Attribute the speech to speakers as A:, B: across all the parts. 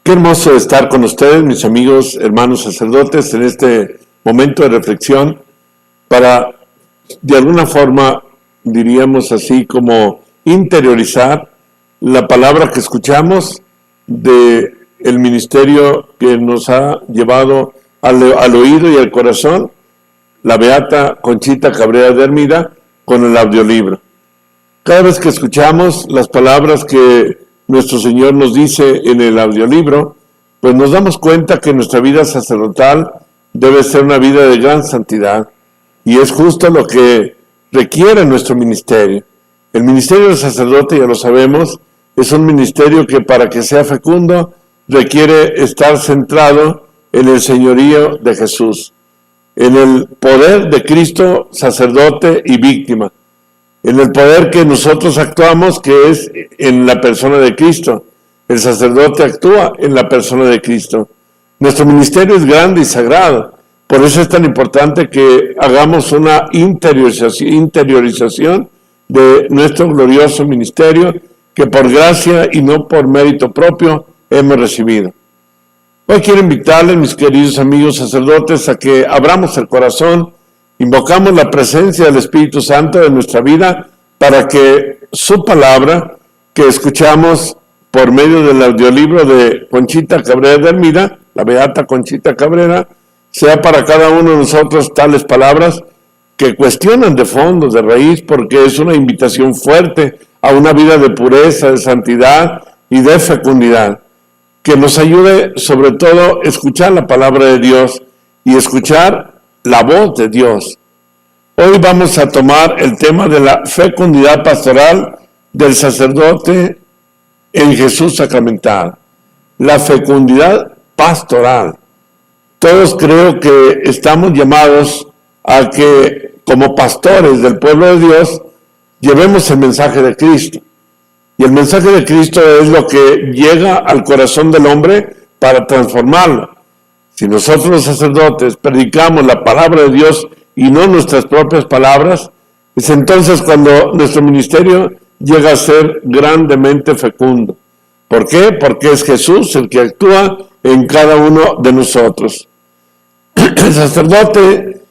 A: Qué hermoso estar con ustedes, mis amigos, hermanos sacerdotes, en este momento de reflexión para, de alguna forma, diríamos así, como interiorizar la palabra que escuchamos del ministerio que nos ha llevado al oído y al corazón, la beata Conchita Cabrera de Hermida, con el audiolibro. Cada vez que escuchamos las palabras que nuestro Señor nos dice en el audiolibro, pues nos damos cuenta que nuestra vida sacerdotal debe ser una vida de gran santidad, y es justo lo que requiere nuestro ministerio. El ministerio del sacerdote, ya lo sabemos, es un ministerio que para que sea fecundo requiere estar centrado en el señorío de Jesús, en el poder de Cristo, sacerdote y víctima, en el poder que nosotros actuamos, que es en la persona de Cristo. El sacerdote actúa en la persona de Cristo. Nuestro ministerio es grande y sagrado. Por eso es tan importante que hagamos una interiorización de nuestro glorioso ministerio que por gracia y no por mérito propio hemos recibido. Hoy quiero invitarles, mis queridos amigos sacerdotes, a que abramos el corazón, invocamos la presencia del Espíritu Santo en nuestra vida para que su palabra que escuchamos por medio del audiolibro de Conchita Cabrera de Hermida, la beata Conchita Cabrera, sea para cada uno de nosotros tales palabras que cuestionan de fondo, de raíz, porque es una invitación fuerte a una vida de pureza, de santidad y de fecundidad, que nos ayude sobre todo a escuchar la palabra de Dios y escuchar la voz de Dios. Hoy vamos a tomar el tema de la fecundidad pastoral del sacerdote en Jesús sacramentado. La fecundidad pastoral. Todos creo que estamos llamados a que, como pastores del pueblo de Dios, llevemos el mensaje de Cristo. Y el mensaje de Cristo es lo que llega al corazón del hombre para transformarlo. Si nosotros los sacerdotes predicamos la palabra de Dios y no nuestras propias palabras, es entonces cuando nuestro ministerio llega a ser grandemente fecundo. ¿Por qué? Porque es Jesús el que actúa en cada uno de nosotros. El sacerdote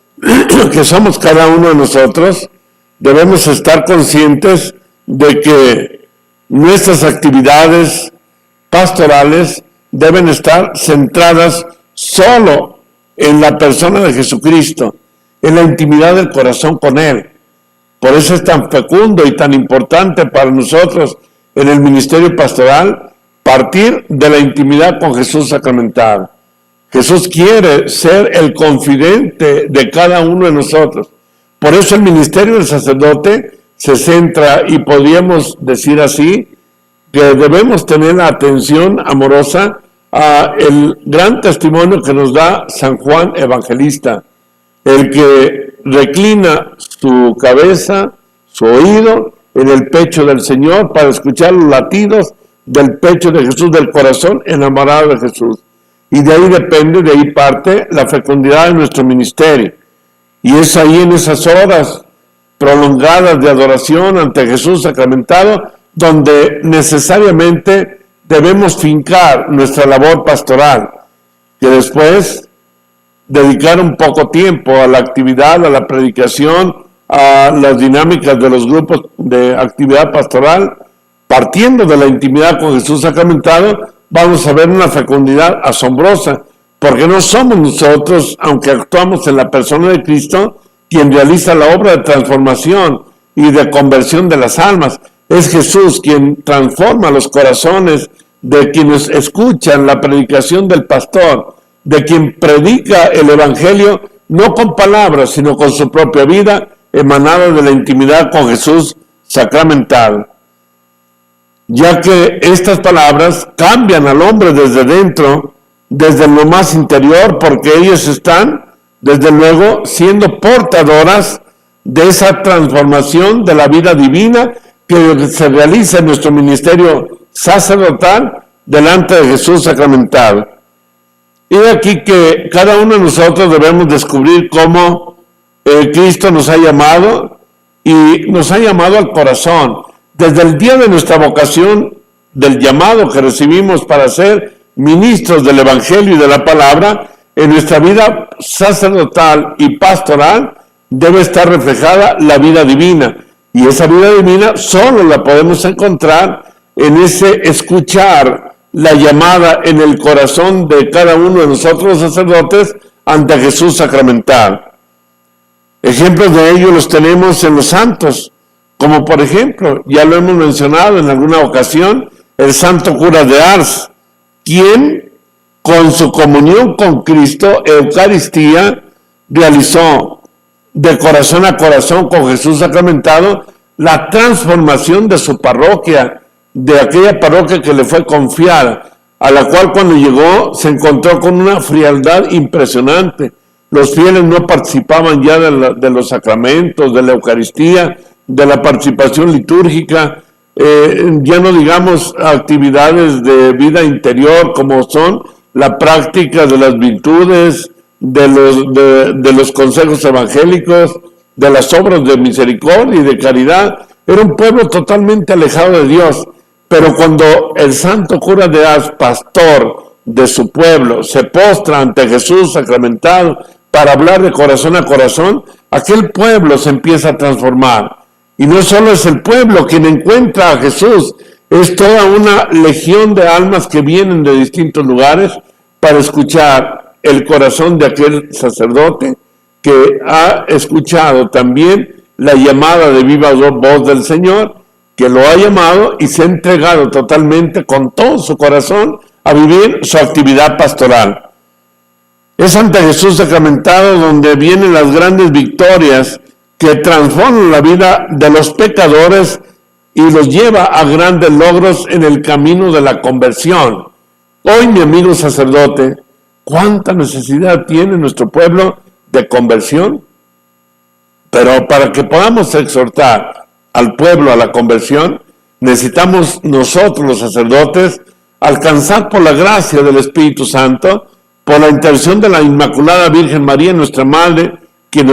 A: que somos cada uno de nosotros, debemos estar conscientes de que nuestras actividades pastorales deben estar centradas solo en la persona de Jesucristo, en la intimidad del corazón con Él. Por eso es tan fecundo y tan importante para nosotros en el ministerio pastoral partir de la intimidad con Jesús sacramentado. Jesús quiere ser el confidente de cada uno de nosotros. Por eso el ministerio del sacerdote se centra, y podríamos decir así, que debemos tener la atención amorosa a el gran testimonio que nos da San Juan Evangelista, el que reclina su cabeza, su oído en el pecho del Señor para escuchar los latidos del pecho de Jesús, del corazón enamorado de Jesús. Y de ahí depende, de ahí parte la fecundidad de nuestro ministerio. Y es ahí en esas horas prolongadas de adoración ante Jesús sacramentado donde necesariamente debemos fincar nuestra labor pastoral, que después dedicar un poco tiempo a la actividad, a la predicación, a las dinámicas de los grupos de actividad pastoral. Partiendo de la intimidad con Jesús sacramentado, vamos a ver una fecundidad asombrosa, porque no somos nosotros, aunque actuamos en la persona de Cristo, quien realiza la obra de transformación y de conversión de las almas. Es Jesús quien transforma los corazones de quienes escuchan la predicación del pastor, de quien predica el Evangelio, no con palabras, sino con su propia vida, emanada de la intimidad con Jesús sacramentado. Ya que estas palabras cambian al hombre desde dentro, desde lo más interior, porque ellos están, desde luego, siendo portadoras de esa transformación de la vida divina que se realiza en nuestro ministerio sacerdotal delante de Jesús sacramentado. Y de aquí que cada uno de nosotros debemos descubrir cómo Cristo nos ha llamado, y nos ha llamado al corazón. Desde el día de nuestra vocación, del llamado que recibimos para ser ministros del Evangelio y de la palabra, en nuestra vida sacerdotal y pastoral debe estar reflejada la vida divina. Y esa vida divina solo la podemos encontrar en ese escuchar la llamada en el corazón de cada uno de nosotros los sacerdotes ante Jesús sacramentado. Ejemplos de ello los tenemos en los santos, como por ejemplo, ya lo hemos mencionado en alguna ocasión, el santo cura de Ars, quien con su comunión con Cristo, Eucaristía, realizó de corazón a corazón con Jesús sacramentado la transformación de su parroquia, de aquella parroquia que le fue confiada, a la cual cuando llegó se encontró con una frialdad impresionante. Los fieles no participaban ya de los sacramentos, de la Eucaristía, de la participación litúrgica, ya no digamos actividades de vida interior como son la práctica de las virtudes, de los consejos evangélicos, de las obras de misericordia y de caridad. Era un pueblo totalmente alejado de Dios. Pero cuando el santo cura de Ars, pastor de su pueblo, se postra ante Jesús sacramentado para hablar de corazón a corazón, aquel pueblo se empieza a transformar. Y no solo es el pueblo quien encuentra a Jesús, es toda una legión de almas que vienen de distintos lugares para escuchar el corazón de aquel sacerdote que ha escuchado también la llamada de viva voz del Señor, que lo ha llamado y se ha entregado totalmente con todo su corazón a vivir su actividad pastoral. Es ante Jesús sacramentado donde vienen las grandes victorias que transforman la vida de los pecadores y los lleva a grandes logros en el camino de la conversión. Hoy, mi amigo sacerdote, ¿cuánta necesidad tiene nuestro pueblo de conversión? Pero para que podamos exhortar al pueblo a la conversión, necesitamos nosotros los sacerdotes alcanzar por la gracia del Espíritu Santo, por la intercesión de la Inmaculada Virgen María, nuestra Madre, quien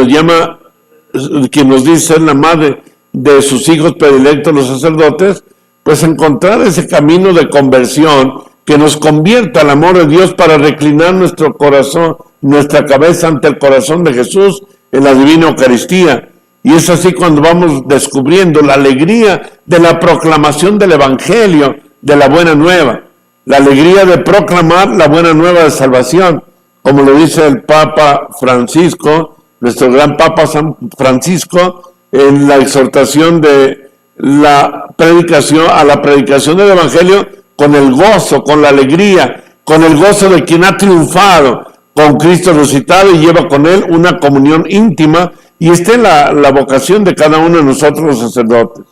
A: nos dice ser la madre de sus hijos predilectos, los sacerdotes, pues encontrar ese camino de conversión que nos convierta al amor de Dios para reclinar nuestro corazón, nuestra cabeza ante el corazón de Jesús en la Divina Eucaristía. Y es así cuando vamos descubriendo la alegría de la proclamación del Evangelio, de la Buena Nueva, la alegría de proclamar la Buena Nueva de salvación, como lo dice el Papa Francisco, nuestro gran Papa San Francisco, en la exhortación de la predicación, a la predicación del Evangelio, con el gozo, con la alegría, con el gozo de quien ha triunfado con Cristo resucitado y lleva con él una comunión íntima. Y esta es la vocación de cada uno de nosotros los sacerdotes.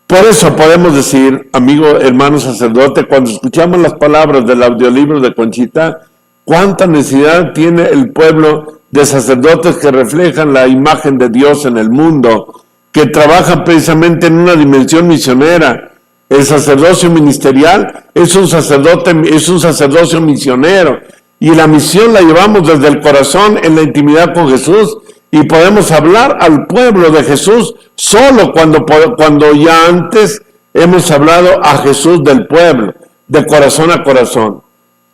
A: Por eso podemos decir, amigo, hermano sacerdote, cuando escuchamos las palabras del audiolibro de Conchita, cuánta necesidad tiene el pueblo de sacerdotes que reflejan la imagen de Dios en el mundo, que trabajan precisamente en una dimensión misionera. El sacerdocio ministerial es un sacerdocio misionero. Y la misión la llevamos desde el corazón en la intimidad con Jesús y podemos hablar al pueblo de Jesús solo cuando ya antes hemos hablado a Jesús del pueblo, de corazón a corazón.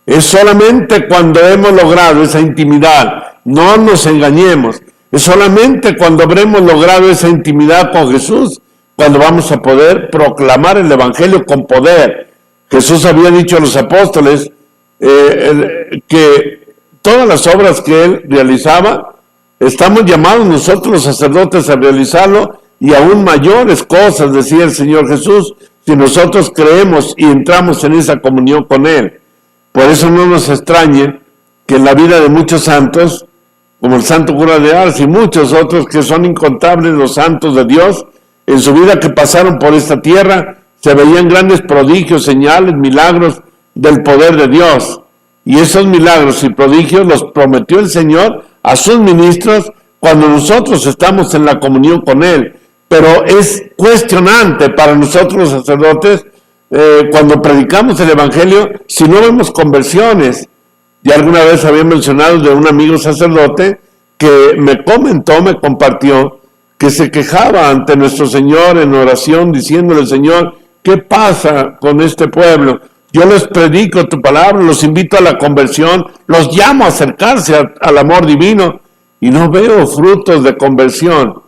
A: Es solamente cuando hemos logrado esa intimidad, no nos engañemos, es solamente cuando habremos logrado esa intimidad con Jesús, cuando vamos a poder proclamar el Evangelio con poder. Jesús había dicho a los apóstoles, que todas las obras que él realizaba, estamos llamados nosotros los sacerdotes a realizarlo y aún mayores cosas, decía el Señor Jesús, si nosotros creemos y entramos en esa comunión con él. Por eso no nos extrañe que en la vida de muchos santos, como el santo cura de Ars y muchos otros que son incontables los santos de Dios, en su vida que pasaron por esta tierra, se veían grandes prodigios, señales, milagros del poder de Dios. Y esos milagros y prodigios los prometió el Señor a sus ministros cuando nosotros estamos en la comunión con Él. Pero es cuestionante para nosotros los sacerdotes, cuando predicamos el Evangelio, si no vemos conversiones. Ya alguna vez había mencionado de un amigo sacerdote que me comentó, me compartió, que se quejaba ante nuestro Señor en oración, diciéndole: Señor, ¿qué pasa con este pueblo? Yo les predico tu palabra, los invito a la conversión, los llamo a acercarse al amor divino y no veo frutos de conversión.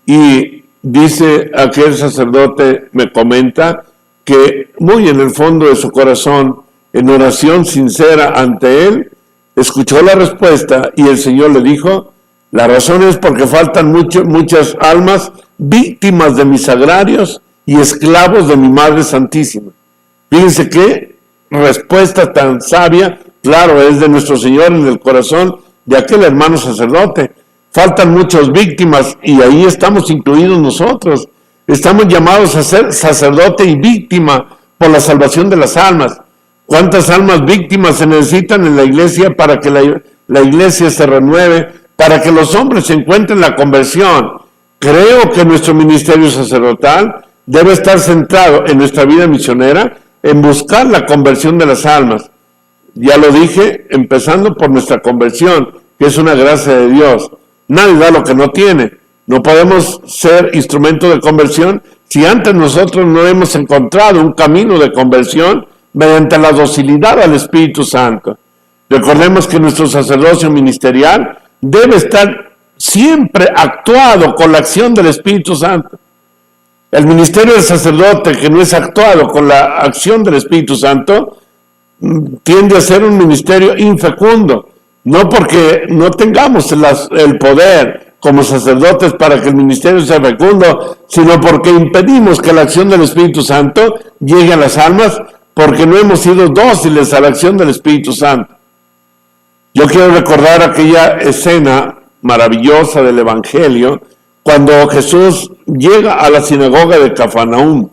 A: Y dice aquel sacerdote, me comenta, que muy en el fondo de su corazón, en oración sincera ante él, escuchó la respuesta y el Señor le dijo, la razón es porque faltan muchas almas víctimas de mis sagrarios y esclavos de mi Madre Santísima. Fíjense qué respuesta tan sabia, claro, es de nuestro Señor en el corazón de aquel hermano sacerdote. Faltan muchas víctimas y ahí estamos incluidos nosotros. Estamos llamados a ser sacerdote y víctima por la salvación de las almas. ¿Cuántas almas víctimas se necesitan en la iglesia para que la iglesia se renueve, para que los hombres se encuentren la conversión? Creo que nuestro ministerio sacerdotal debe estar centrado en nuestra vida misionera, en buscar la conversión de las almas. Ya lo dije, empezando por nuestra conversión, que es una gracia de Dios. Nadie da lo que no tiene. No podemos ser instrumento de conversión si antes nosotros no hemos encontrado un camino de conversión mediante la docilidad al Espíritu Santo. Recordemos que nuestro sacerdocio ministerial debe estar siempre actuado con la acción del Espíritu Santo. El ministerio del sacerdote que no es actuado con la acción del Espíritu Santo tiende a ser un ministerio infecundo, no porque no tengamos el poder como sacerdotes para que el ministerio sea fecundo, sino porque impedimos que la acción del Espíritu Santo llegue a las almas, porque no hemos sido dóciles a la acción del Espíritu Santo. Yo quiero recordar aquella escena maravillosa del Evangelio, cuando Jesús llega a la sinagoga de Cafarnaúm.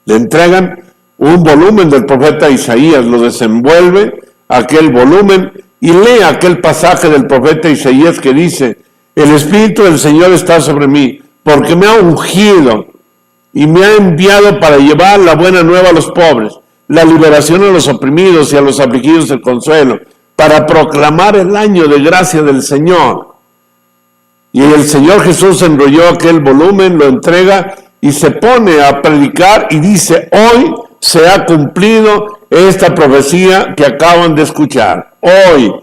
A: Le entregan un volumen del profeta Isaías, lo desenvuelve aquel volumen y lee aquel pasaje del profeta Isaías que dice, el Espíritu del Señor está sobre mí, porque me ha ungido y me ha enviado para llevar la buena nueva a los pobres, la liberación a los oprimidos y a los afligidos el consuelo, para proclamar el año de gracia del Señor. Y el Señor Jesús enrolló aquel volumen, lo entrega y se pone a predicar y dice, hoy se ha cumplido esta profecía que acaban de escuchar. Hoy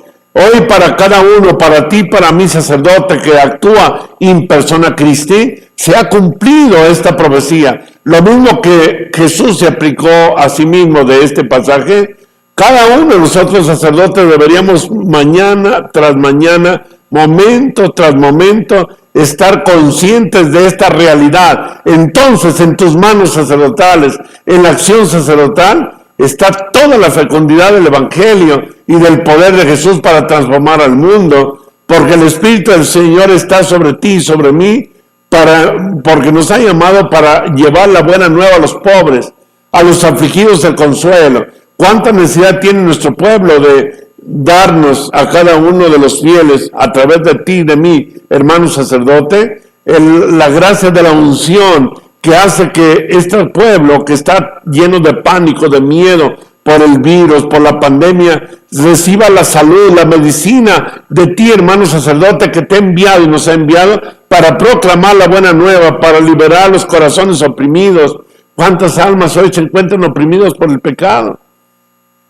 A: para cada uno, para ti, para mí, sacerdote que actúa in persona Christi, se ha cumplido esta profecía. Lo mismo que Jesús se aplicó a sí mismo de este pasaje, cada uno de nosotros sacerdotes deberíamos mañana tras mañana, momento tras momento, estar conscientes de esta realidad. Entonces, en tus manos sacerdotales, en la acción sacerdotal, está toda la fecundidad del Evangelio y del poder de Jesús para transformar al mundo, porque el Espíritu del Señor está sobre ti y sobre mí, porque nos ha llamado para llevar la buena nueva a los pobres, a los afligidos el consuelo. ¿Cuánta necesidad tiene nuestro pueblo de darnos a cada uno de los fieles, a través de ti y de mí, hermano sacerdote, la gracia de la unción que hace que este pueblo que está lleno de pánico, de miedo por el virus, por la pandemia, reciba la salud, la medicina de ti, hermano sacerdote, que te ha enviado y nos ha enviado para proclamar la buena nueva, para liberar los corazones oprimidos. ¿Cuántas almas hoy se encuentran oprimidos por el pecado?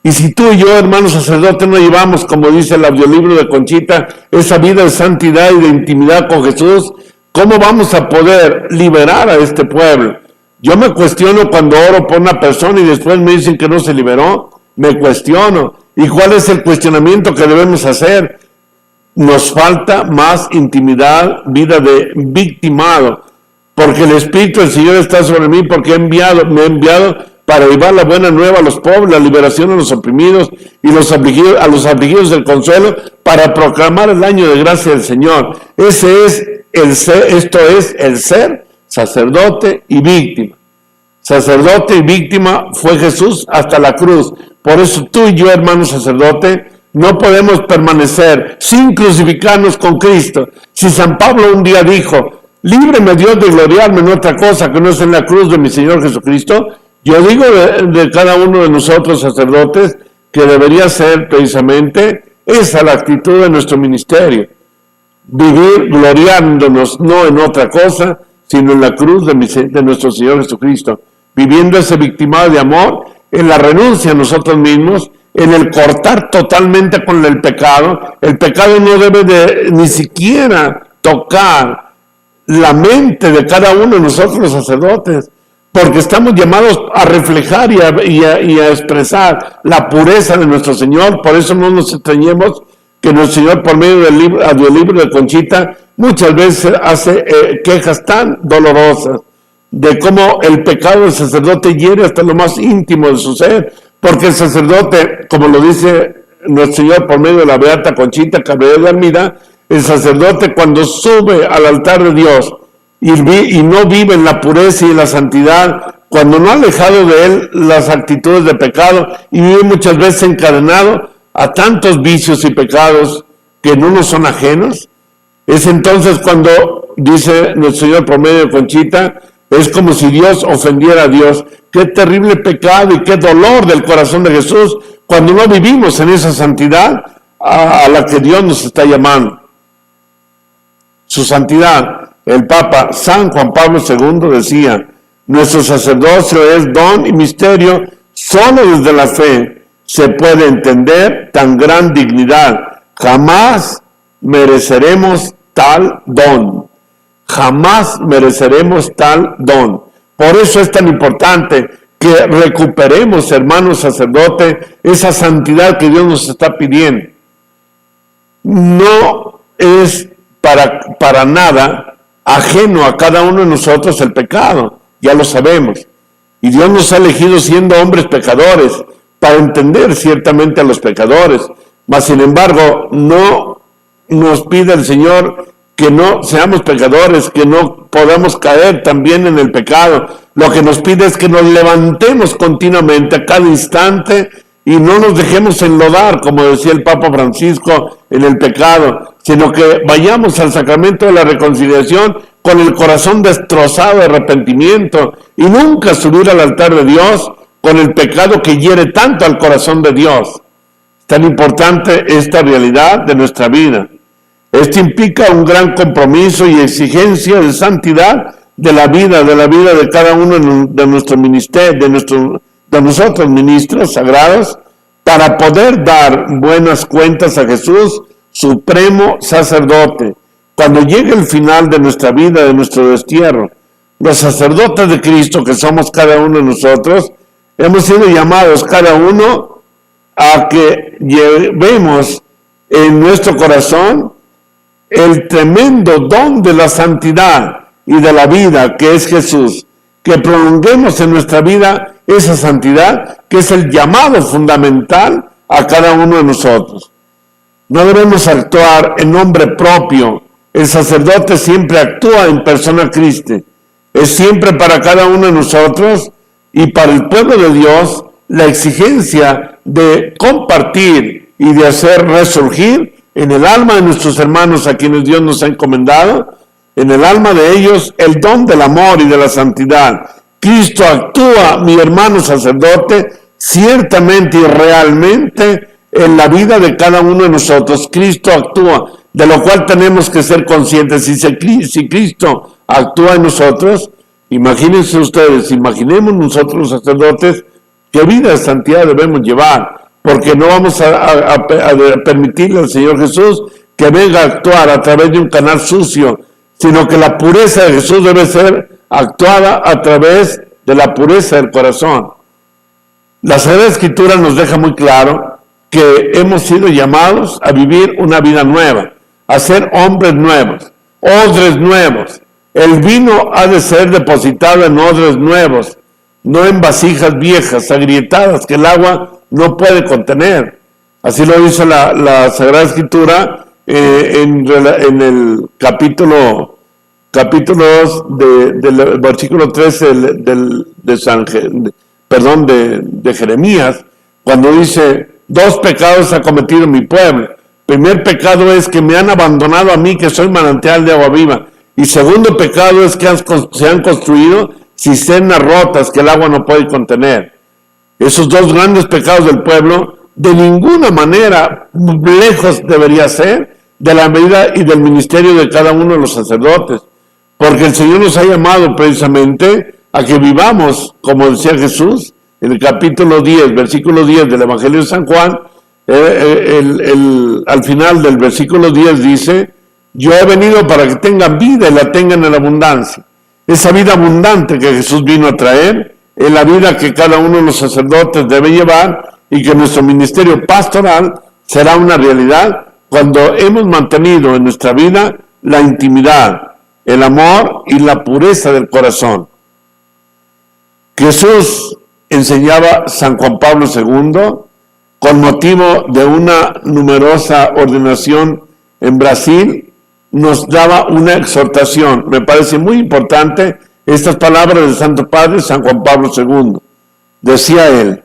A: Y si tú y yo, hermanos sacerdotes, no llevamos, como dice el audiolibro de Conchita, esa vida de santidad y de intimidad con Jesús, ¿cómo vamos a poder liberar a este pueblo? Yo me cuestiono cuando oro por una persona y después me dicen que no se liberó. Me cuestiono. ¿Y cuál es el cuestionamiento que debemos hacer? Nos falta más intimidad, vida de victimado, porque el Espíritu del Señor está sobre mí, porque me ha enviado para llevar la buena nueva a los pobres, la liberación a los oprimidos y a los afligidos del consuelo, para proclamar el año de gracia del Señor. Esto es el ser sacerdote y víctima. Sacerdote y víctima fue Jesús hasta la cruz. Por eso tú y yo, hermano sacerdote, no podemos permanecer sin crucificarnos con Cristo. Si San Pablo un día dijo, líbreme Dios de gloriarme en otra cosa que no es en la cruz de mi Señor Jesucristo, yo digo de cada uno de nosotros sacerdotes que debería ser precisamente esa la actitud de nuestro ministerio. Vivir gloriándonos no en otra cosa, sino en la cruz de nuestro Señor Jesucristo. Viviendo ese victimado de amor en la renuncia a nosotros mismos, en el cortar totalmente con el pecado. El pecado no debe de ni siquiera tocar la mente de cada uno de nosotros los sacerdotes, porque estamos llamados a reflejar y a expresar la pureza de nuestro Señor. Por eso no nos extrañemos que nuestro Señor, por medio del libro de Conchita, muchas veces hace quejas tan dolorosas de cómo el pecado del sacerdote hiere hasta lo más íntimo de su ser, porque el sacerdote, como lo dice nuestro Señor por medio de la beata Conchita Cabello de Armida, el sacerdote cuando sube al altar de Dios y no vive en la pureza y en la santidad, cuando no ha alejado de él las actitudes de pecado y vive muchas veces encadenado a tantos vicios y pecados que no nos son ajenos, es entonces cuando, dice nuestro Señor por medio de Conchita, es como si Dios ofendiera a Dios. Qué terrible pecado y qué dolor del corazón de Jesús cuando no vivimos en esa santidad a la que Dios nos está llamando. Su santidad, el Papa San Juan Pablo II decía: nuestro sacerdocio es don y misterio, solo desde la fe se puede entender tan gran dignidad. Jamás mereceremos tal don. Jamás mereceremos tal don. Por eso es tan importante que recuperemos, hermanos sacerdotes, esa santidad que Dios nos está pidiendo. No es para nada ajeno a cada uno de nosotros el pecado, ya lo sabemos. Y Dios nos ha elegido siendo hombres pecadores para entender ciertamente a los pecadores. Mas sin embargo, no nos pide el Señor que no seamos pecadores, que no podamos caer también en el pecado. Lo que nos pide es que nos levantemos continuamente a cada instante y no nos dejemos enlodar, como decía el Papa Francisco, en el pecado, sino que vayamos al sacramento de la reconciliación con el corazón destrozado de arrepentimiento y nunca subir al altar de Dios con el pecado que hiere tanto al corazón de Dios. Tan importante esta realidad de nuestra vida. Esto implica un gran compromiso y exigencia de santidad de la vida de cada uno de nuestro ministerio, de nosotros ministros sagrados, para poder dar buenas cuentas a Jesús, supremo sacerdote, cuando llegue el final de nuestra vida, de nuestro destierro. Los sacerdotes de Cristo, que somos cada uno de nosotros, hemos sido llamados cada uno a que llevemos en nuestro corazón el tremendo don de la santidad y de la vida que es Jesús, que prolonguemos en nuestra vida esa santidad que es el llamado fundamental a cada uno de nosotros. No debemos actuar en nombre propio. El sacerdote siempre actúa en persona Christi. Es siempre para cada uno de nosotros y para el pueblo de Dios la exigencia de compartir y de hacer resurgir en el alma de nuestros hermanos a quienes Dios nos ha encomendado, en el alma de ellos, el don del amor y de la santidad. Cristo actúa, mi hermano sacerdote, ciertamente y realmente en la vida de cada uno de nosotros. Cristo actúa, de lo cual tenemos que ser conscientes. Si Cristo actúa en nosotros, imagínense ustedes, imaginemos nosotros los sacerdotes, qué vida de santidad debemos llevar, porque no vamos a permitirle al Señor Jesús que venga a actuar a través de un canal sucio, sino que la pureza de Jesús debe ser actuada a través de la pureza del corazón. La Sagrada Escritura nos deja muy claro que hemos sido llamados a vivir una vida nueva, a ser hombres nuevos, odres nuevos. El vino ha de ser depositado en odres nuevos, no en vasijas viejas, agrietadas, que el agua no puede contener. Así lo dice la Sagrada Escritura en el capítulo 2 del versículo 13 de Jeremías, cuando dice: 2 pecados ha cometido mi pueblo. Primer pecado es que me han abandonado a mí, que soy manantial de agua viva. Y segundo pecado es que se han construido cisternas rotas que el agua no puede contener. Esos 2 grandes pecados del pueblo, de ninguna manera lejos debería ser de la vida y del ministerio de cada uno de los sacerdotes. Porque el Señor nos ha llamado precisamente a que vivamos, como decía Jesús, en el capítulo 10, versículo 10 del Evangelio de San Juan, al final del versículo 10 dice: yo he venido para que tengan vida y la tengan en abundancia. Esa vida abundante que Jesús vino a traer es la vida que cada uno de los sacerdotes debe llevar, y que nuestro ministerio pastoral será una realidad cuando hemos mantenido en nuestra vida la intimidad, el amor y la pureza del corazón. Jesús, enseñaba San Juan Pablo II, con motivo de una numerosa ordenación en Brasil, nos daba una exhortación. Me parece muy importante estas palabras del Santo Padre San Juan Pablo II. Decía él: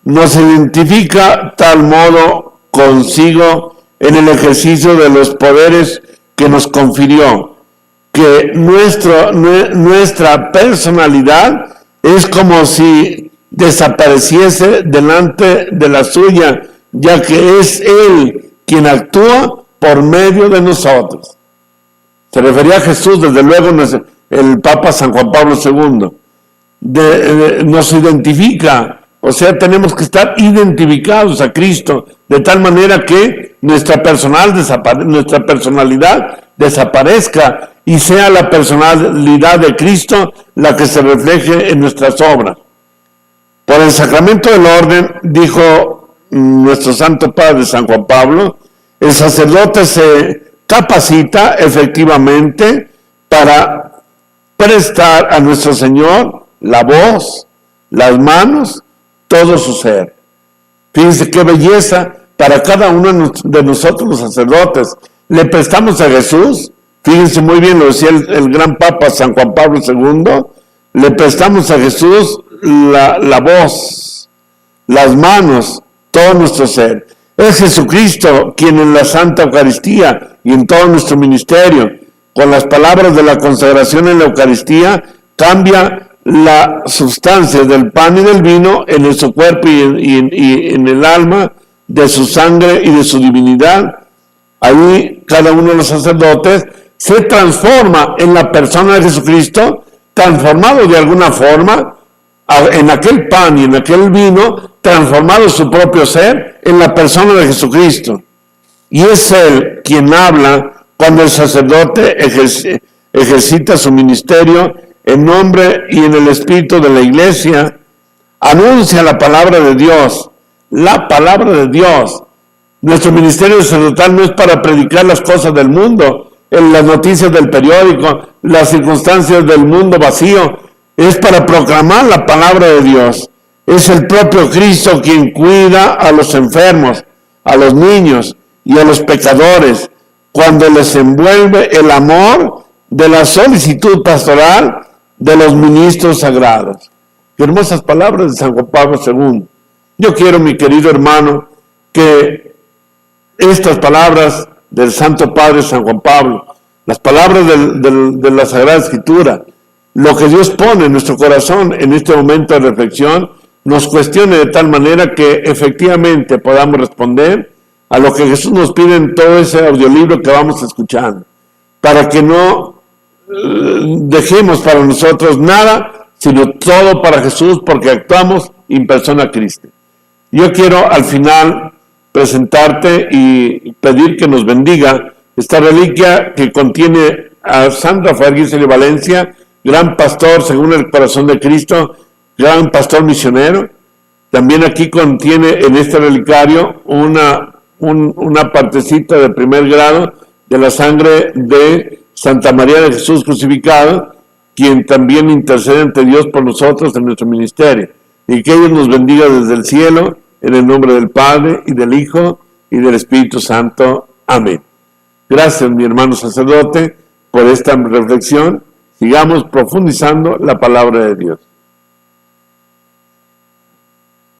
A: nos identifica tal modo consigo en el ejercicio de los poderes que nos confirió, que nuestra personalidad es como si desapareciese delante de la suya, ya que es Él quien actúa por medio de nosotros. Se refería a Jesús, desde luego, el Papa San Juan Pablo II. Nos identifica, o sea, tenemos que estar identificados a Cristo, de tal manera que nuestra personalidad desaparezca y sea la personalidad de Cristo la que se refleje en nuestras obras. Por el sacramento del orden, dijo nuestro Santo Padre San Juan Pablo, el sacerdote se capacita efectivamente para prestar a nuestro Señor la voz, las manos, todo su ser. Fíjense qué belleza para cada uno de nosotros los sacerdotes. Le prestamos a Jesús, fíjense muy bien, lo decía el gran Papa San Juan Pablo II, le prestamos a Jesús la voz, las manos, todo nuestro ser. Es Jesucristo quien en la Santa Eucaristía y en todo nuestro ministerio, con las palabras de la consagración en la Eucaristía, cambia la sustancia del pan y del vino en su cuerpo y en el alma, de su sangre y de su divinidad. Ahí cada uno de los sacerdotes se transforma en la persona de Jesucristo, transformado de alguna forma en aquel pan y en aquel vino, transformado su propio ser en la persona de Jesucristo. Y es Él quien habla cuando el sacerdote ejercita su ministerio en nombre y en el espíritu de la Iglesia, anuncia la palabra de Dios. La palabra de Dios. Nuestro ministerio sacerdotal no es para predicar las cosas del mundo, en las noticias del periódico, las circunstancias del mundo vacío. Es para proclamar la palabra de Dios. Es el propio Cristo quien cuida a los enfermos, a los niños y a los pecadores, cuando les envuelve el amor de la solicitud pastoral de los ministros sagrados. Qué hermosas palabras de San Juan Pablo II. Yo quiero, mi querido hermano, que estas palabras del Santo Padre San Juan Pablo, las palabras de la Sagrada Escritura, lo que Dios pone en nuestro corazón en este momento de reflexión, nos cuestione de tal manera que efectivamente podamos responder a lo que Jesús nos pide en todo ese audiolibro que vamos escuchando, para que no dejemos para nosotros nada, sino todo para Jesús, porque actuamos in persona Christi. Yo quiero al final presentarte y pedir que nos bendiga esta reliquia que contiene a San Rafael Giseli de Valencia, gran pastor según el corazón de Cristo, gran pastor misionero. También aquí contiene en este relicario una partecita de primer grado de la sangre de Santa María de Jesús crucificado, quien también intercede ante Dios por nosotros en nuestro ministerio. Y que Dios nos bendiga desde el cielo, en el nombre del Padre, y del Hijo, y del Espíritu Santo. Amén. Gracias, mi hermano sacerdote, por esta reflexión. Sigamos profundizando la palabra de Dios.